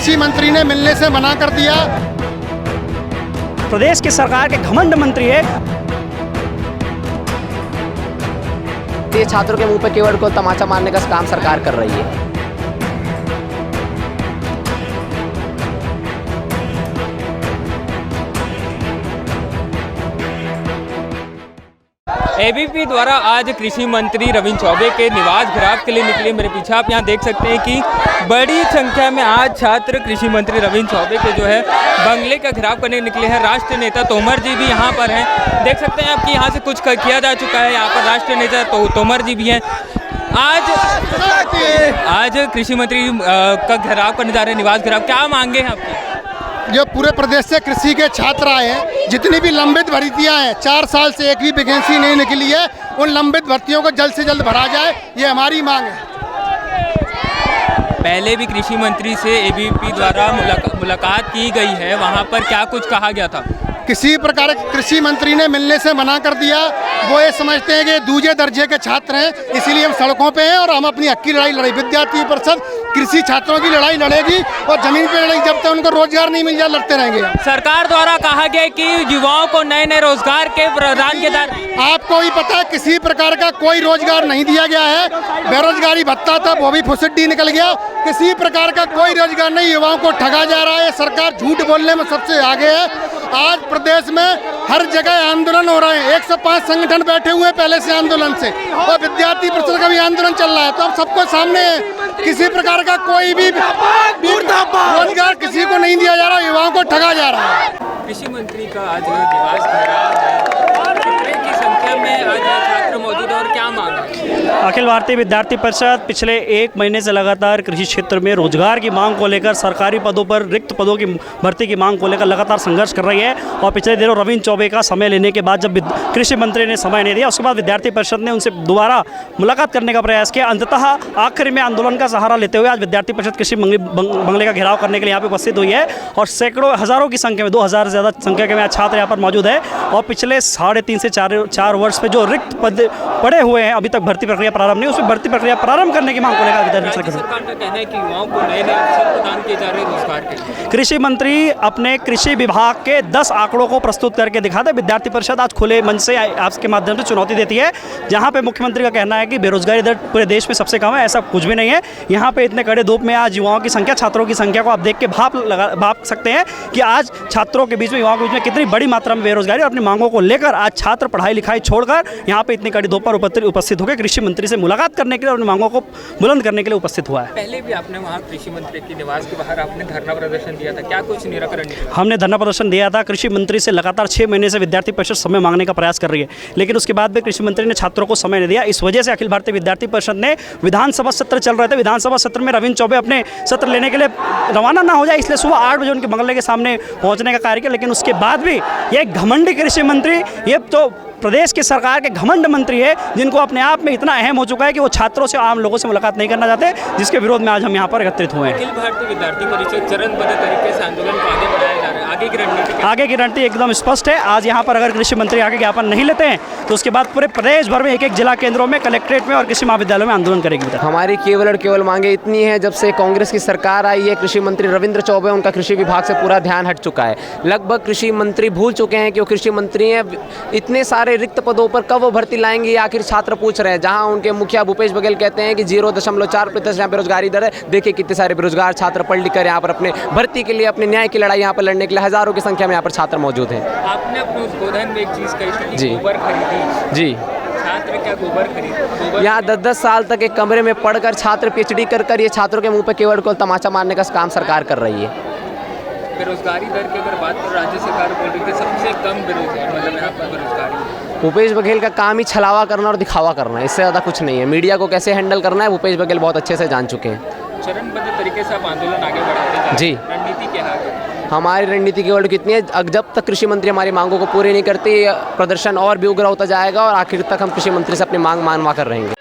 कृषि मंत्री ने मिलने से मना कर दिया। प्रदेश की सरकार के घमंड मंत्री है। ये छात्रों के मुंह पे केवल को तमाचा मारने का काम सरकार कर रही है। एबीपी द्वारा आज कृषि मंत्री रविंद्र चौबे के निवास घेराव के लिए निकले। मेरे पीछे आप यहाँ देख सकते हैं कि बड़ी संख्या में आज छात्र कृषि मंत्री रविंद्र चौबे के जो है बंगले का घेराव करने निकले हैं। राष्ट्रीय नेता तोमर जी भी यहाँ पर हैं। देख सकते हैं आप कि यहाँ से कुछ किया जा चुका है। यहाँ पर राष्ट्रीय नेता तोमर जी भी हैं। आज कृषि मंत्री का घेराव करने जा रहे हैं, निवास घेराव। क्या मांगे हैं आपकी? जो पूरे प्रदेश से कृषि के छात्र आए हैं, जितनी भी लंबित भर्तियां हैं, 4 साल से एक भी वैकेंसी नहीं निकली है, उन लंबित भर्तियों को जल्द से जल्द भरा जाए, ये हमारी मांग है। पहले भी कृषि मंत्री से एबीपी द्वारा मुलाकात की गई है, वहाँ पर क्या कुछ कहा गया था? किसी प्रकार कृषि मंत्री ने मिलने से मना कर दिया। वो ये समझते हैं कि दूसरे दर्जे के छात्र हैं, इसीलिए हम सड़कों पे हैं और हम अपनी हक की लड़ाई विद्यार्थी परिषद कृषि छात्रों की लड़ाई लड़ेगी और जमीन पे लड़ेगी। जब तक उनको रोजगार नहीं मिल जाए लड़ते रहेंगे। सरकार द्वारा कहा गया कि युवाओं को नए नए रोजगार के प्रदान के दार। आपको ही पता है किसी प्रकार का कोई रोजगार नहीं दिया गया है। बेरोजगारी भत्ता था, वो भी फुसड्डी निकल गया। किसी प्रकार का कोई रोजगार नहीं, युवाओं को ठगा जा रहा है। सरकार झूठ बोलने में सबसे आगे है। आज प्रदेश में हर जगह आंदोलन हो रहे हैं। 105 संगठन बैठे हुए हैं पहले से आंदोलन से, और विद्यार्थी परिषद का भी आंदोलन चल रहा है। तो हम सबको सामने है, किसी प्रकार का कोई भी रोजगार किसी को नहीं दिया जा रहा, युवाओं को ठगा जा रहा है। कृषि मंत्री का आज निवास घेराव है, कितने की संख्या में आज छात्र मौजूद है और क्या मांग है? अखिल भारतीय विद्यार्थी परिषद पिछले 1 महीने से लगातार कृषि क्षेत्र में रोजगार की मांग को लेकर, सरकारी पदों पर रिक्त पदों की भर्ती की मांग को लेकर लगातार संघर्ष कर रही है। और पिछले दिनों रविंद्र चौबे का समय लेने के बाद, जब कृषि मंत्री ने समय नहीं दिया, उसके बाद विद्यार्थी परिषद ने उनसे दोबारा मुलाकात करने का प्रयास किया। अंततः आखिर में आंदोलन का सहारा लेते हुए आज विद्यार्थी परिषद कृषि बंगले का घेराव करने के लिए यहाँ पे उपस्थित हुई है। और सैकड़ों हज़ारों की संख्या में, 2000 से ज़्यादा संख्या के छात्र यहाँ पर मौजूद है। और पिछले 3.5 से 4 वर्ष में जो रिक्त पद पड़े हुए हैं, अभी तक भर्ती प्रक्रिया प्रारंभ नहीं, उसमें भर्ती प्रक्रिया प्रारंभ करने की मांग को लेकर सरकार का कहना है कि युवाओं को नए नए अवसर प्रदान किए जा रहे हैं रोजगार के। कृषि मंत्री अपने कृषि विभाग के 10 आंकड़ों को प्रस्तुत करके दिखाते। विद्यार्थी परिषद आज खुले मन से आपके माध्यम से चुनौती देती है, जहां पे मुख्यमंत्री का कहना है कि बेरोजगारी दर पूरे देश में सबसे कम है। ऐसा कुछ भी नहीं है। यहाँ पे इतने कड़े धूप में आज युवाओं की संख्या, छात्रों की संख्या को आप देख के भाप सकते हैं कि आज छात्रों के बीच में, युवाओं के बीच में कितनी बड़ी मात्रा में बेरोजगारी। अपनी मांगों को लेकर आज छात्र पढ़ाई लिखाई छोड़कर यहाँ पे इतनी कड़ी धूप पर उपस्थित होकर कृषि मंत्री से मुलाकात करने के लिए, अपनी मांगों को बुलंद करने के लिए उपस्थित हुआ है। पहले भी आपने वहाँ कृषि मंत्री के निवास के बाहर आपने धरना प्रदर्शन दिया था, क्या कुछ निराकरण? हमने धरना प्रदर्शन दिया था। कृषि मंत्री से लगातार 6 महीने से विद्यार्थी परिषद समय मांगने का प्रयास कर रही है, लेकिन उसके बाद भी कृषि मंत्री ने छात्रों को समय नहीं दिया। इस वजह से अखिल भारतीय विद्यार्थी परिषद ने विधानसभा सत्र चल रहे थे, विधानसभा सत्र में रविंद्र चौबे अपने सत्र लेने के लिए रवाना ना हो जाए, इसलिए सुबह 8 बजे उनके बंगले के सामने पहुंचने का कार्य किया। लेकिन उसके बाद भी ये घमंडी कृषि मंत्री, ये तो प्रदेश की सरकार के घमंड मंत्री है, जिनको अपने आप में इतना अहम हो चुका है कि वो छात्रों से, आम लोगों से मुलाकात नहीं करना चाहते, जिसके विरोध में आज हम यहाँ पर एकत्रित हुए हैं। अखिल भारतीय विद्यार्थी परिषद चरणबद्ध तरीके से आंदोलन को आगे बढ़ाया जा रहा है। आगे की रणनीति एकदम स्पष्ट है। आज यहाँ पर अगर कृषि मंत्री आगे ज्ञापन नहीं लेते हैं तो उसके बाद पूरे प्रदेश भर में एक जिला केंद्रों में, कलेक्ट्रेट में और कृषि महाविद्यालयों में आंदोलन करेगी। हमारी केवल और केवल मांगे इतनी है, जब से कांग्रेस की सरकार आई है, कृषि मंत्री रविंद्र चौबे, उनका कृषि विभाग से पूरा ध्यान हट चुका है। लगभग कृषि मंत्री भूल चुके हैं कि वो कृषि मंत्री हैं। इतने सारे रिक्त पदों पर कब वो भर्ती लाएंगे, आखिर छात्र पूछ रहे हैं। जहां उनके मुखिया भूपेश बघेल कहते हैं कि 0.4% यहाँ बेरोजगारी दर है। देखिए कितने सारे बेरोजगार छात्र पढ़ लिख कर यहाँ पर अपने भर्ती के लिए, अपने न्याय की लड़ाई यहाँ पर लड़ने के लिए हजारों की संख्या में यहाँ पर छात्र मौजूद हैं। आपने अपने उद्बोधन में एक चीज़ कही थी, गोबर खरीदी। जी, छात्र क्या गोबर खरीद? यहाँ 10-10 साल तक एक कमरे में पढ़कर छात्र PhD कर ये छात्रों के मुंह पे केवल को तमाचा मारने का काम सरकार कर रही है। बेरोजगारी दर की अगर बात करें, राज्य सरकार बोल रही है सबसे कम बेरोजगार, मतलब यहाँ पर बेरोजगारी। भूपेश बघेल का काम ही छलावा करना और दिखावा करना है, इससे ज़्यादा कुछ नहीं है। मीडिया को कैसे हैंडल करना है भूपेश बघेल बहुत अच्छे से जान चुके हैं। चरणबद्ध तरीके से आप आंदोलन आगे बढ़ाते हैं। जी, रणनीति क्या है हमारी? रणनीति केवल कितनी है, जब तक कृषि मंत्री हमारी मांगों को पूरी नहीं करते, प्रदर्शन और भी उग्र होता जाएगा और आखिर तक हम कृषि मंत्री से अपनी मांग मानवा कर रहेंगे।